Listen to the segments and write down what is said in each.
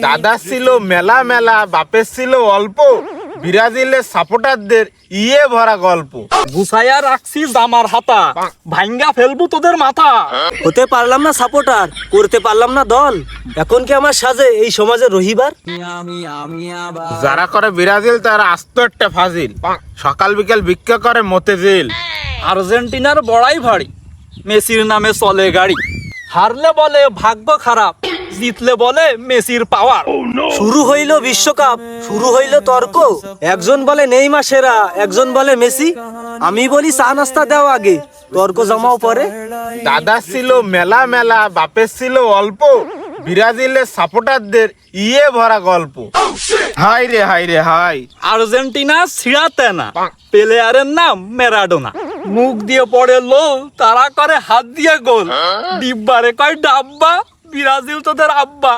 দাদা ছিল মেলা মেলা, বাপের ছিল অল্প, ব্রাজিলের সাপোর্টারদের ইয়ে ভরা গল্প। গুছাইয়া রাখছি জামার হাতা, ভাঙ্গা ফেলবো তোদের মাথা। হতে পারলাম না সাপোর্টার, করতে পারলাম না দল, এখন কি আমার সাজে এই সমাজের রহিবার? যারা করে ব্রাজিল তারা আস্ত একটা ফাজিল, সকাল বিকাল ভিক্ষা করে মতেজিল। আর্জেন্টিনার বড়াই ভারী, মেসির নামে চলে গাড়ি। হারলে বলে ভাগ্য খারাপ, জিতলে বলে মেসির পাওয়ার। শুরু হইল বিশ্বকাপ, শুরু হইল তর্ক, একজন বলে নেইমার সেরা, একজন বলে মেসি। আমি বলি চা নাস্তা দাও আগে, তর্ক জমাও পরে। দাদা ছিল মেলা মেলা, বাপের ছিল অল্প, ব্রাজিলের সাপোর্টারদের ইয়ে ভরা গল্প। হাই রে হাই রে হাই। আর্জেন্টিনা ছিড়াতে না, প্লেয়ারের নাম ম্যারাডোনা। মুখ দিয়ে পড়ে লোল, তারা করে হাত দিয়ে গোল। ডিব্বারে কয় ডাব্বা, ব্রাজিল তোদের আব্বা।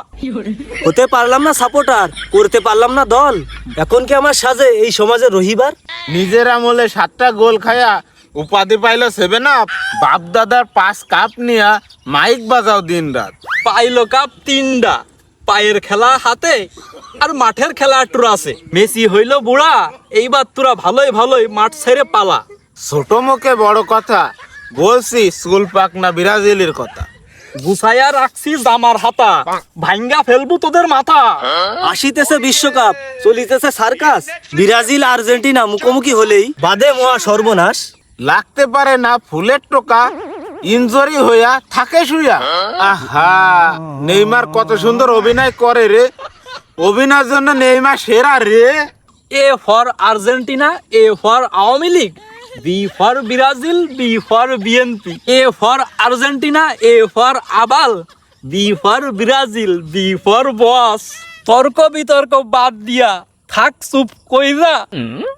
হতে পারলাম না সাপোর্টার, করতে পারলাম না দল, এখন কি আমার সাজে এই সমাজের রহিবার? নিজের আমলে 7টা গোল খায়া উপাধি পাইল 7 আপ, বাপ দাদার 5 কাপ নিয়া মাইক বাজাও দিন রাত। পাইলো কাপ 3টা, পায়ের খেলা হাতে আর মাঠের খেলা টুর আছে। মেসি হইল বুড়া, এইবার তোরা ভালোই ভালোই মাঠ ছেড়ে পালা। ছোট মুখে বড় কথা, বলছি স্কুল পাক না ব্রাজিলের কথা। গুছাইয়া রাখছি জামার হাতা, ভাঙ্গা ফেলবো তোদের মাথা। আসিতেছে বিশ্বকাপ, চলিতেছে সার্কাস, ব্রাজিল আর্জেন্টিনা মুখোমুখি হলেই বাদে মহা সর্বনাশ। লাগতে পারে না ফুলের টোকা, ইনজুরি হইয়া থাকে শুয়া। আহা, নেইমার কত সুন্দর অভিনয় করে রে, অভিনয়ের জন্য নেইমার সেরা রে। A for Argentina, A for Awami League, B for Brazil, B for BNP. A for Argentina, A for আবাল, B for Brazil, B for boss. তর্ক বিতর্ক বাদ দিয়া থাক চুপ কইরা,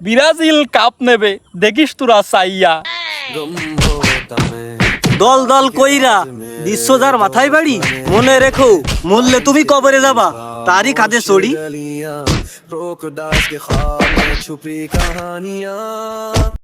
ব্রাজিল কাপ নেবে দেখিস তোরা চাইয়া। দল দল কইরা বিশ্ব যার মাথায় বাড়ি, মনে রেখো মূল্যে তুমি কবরে যাবা তারই কাঁধে চড়ি।